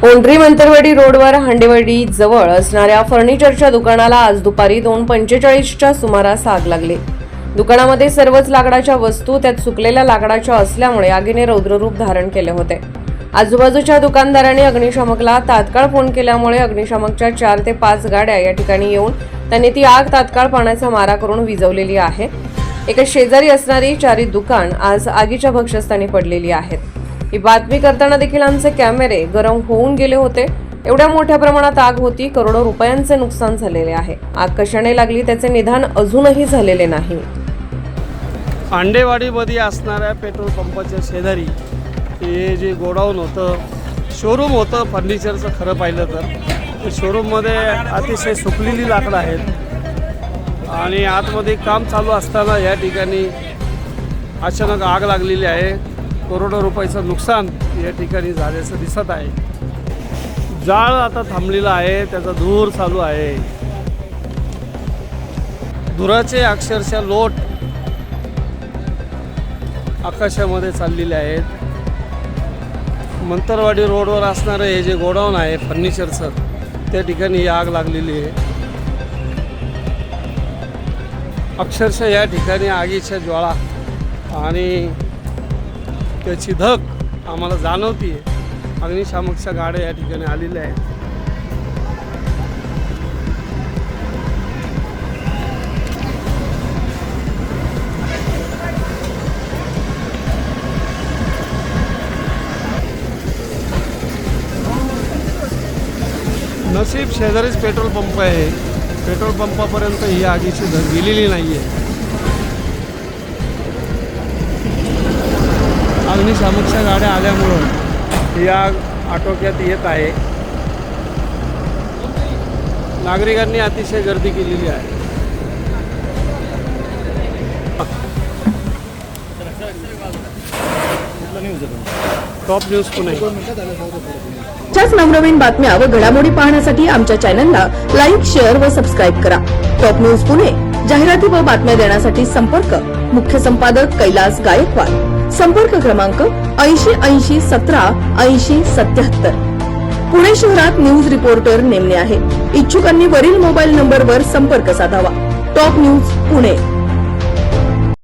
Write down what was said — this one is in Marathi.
ओंढरी मंतरवाडी रोडवर हांडेवाडी जवळ असणाऱ्या फर्निचरच्या दुकानाला आज दुपारी 2:45च्या सुमारास आग लागली। दुकानामध्ये सर्वच लाकडाच्या वस्तू त्यात सुकलेल्या लाकडाच्या असल्यामुळे आगीने रौद्ररूप धारण केले होते। आजूबाजूच्या दुकानदारांनी अग्निशामकला तात्काळ फोन केल्यामुळे अग्निशामकच्या 4 ते 5 गाड्या या ठिकाणी येऊन त्यांनी ती आग तात्काळ पाण्याचा मारा करून विझवलेली आहे। एका शेजारी असणारी 4 दुकान आज आगीच्या भक्ष्यस्थानी पडलेली आहेत। ही बातमी करताना देखील आमचे कॅमेरे गरम होऊन गेले होते। एवढ्या मोठ्या प्रमाणात आग होती, करोडो रुपयांचे नुकसान झालेले आहे। आग कशाने लागली त्याचे निदान अजूनही झालेले नाही। हांडेवाडीमध्ये असणाऱ्या पेट्रोल पंपाच्या शेजारी हे जे गोडाऊन होतं, शोरूम होतं फर्निचरचं, खरं पाहिलं तर शोरूममध्ये अतिशय सुकलेली लाकडं आहेत आणि आतमध्ये काम चालू असताना या ठिकाणी अचानक आग लागलेली आहे। करोडो रुपयाचं नुकसान या ठिकाणी झाल्याचं दिसत आहे। जाळ आता थांबलेला आहे, त्याचा धूर चालू आहे। धुराचे अक्षरशः लोट आकाशामध्ये चाललेले आहेत। मंतरवाडी रोडवर असणारं हे जे गोडाऊन आहे फर्निचरचं, त्या ठिकाणी ही आग लागलेली आहे। अक्षरशः या ठिकाणी आगीच्या ज्वाळा आणि त्याची धग आम्हाला जाणवते। अग्निशामकच्या गाड्या या ठिकाणी आलेल्या आहेत। नशीब शेजारीच पेट्रोल पंप आहे, पेट्रोल पंपापर्यंत ही आगीची धग गेलेली नाही आहे। अग्निशामकच्या गाड्या आल्यामुळं ही आग आटोक्यात येत आहे। नागरिकांनी अतिशय गर्दी केलेली आहे। Top news Pune. अशाच नवनवीन बातम्या व घडामोडी पाहण्यासाठी आमच्या चॅनलला लाईक, शेअर व सबस्क्राईब करा। टॉप न्यूज पुणे जाहिराती व बातम्या देण्यासाठी संपर्क मुख्य संपादक कैलास गायकवाड। संपर्क क्रमांक 8080178077। पुणे शहरात न्यूज रिपोर्टर नेमणे आहे। इच्छुकांनी वरील मोबाईल नंबरवर संपर्क साधावा। Top news Pune.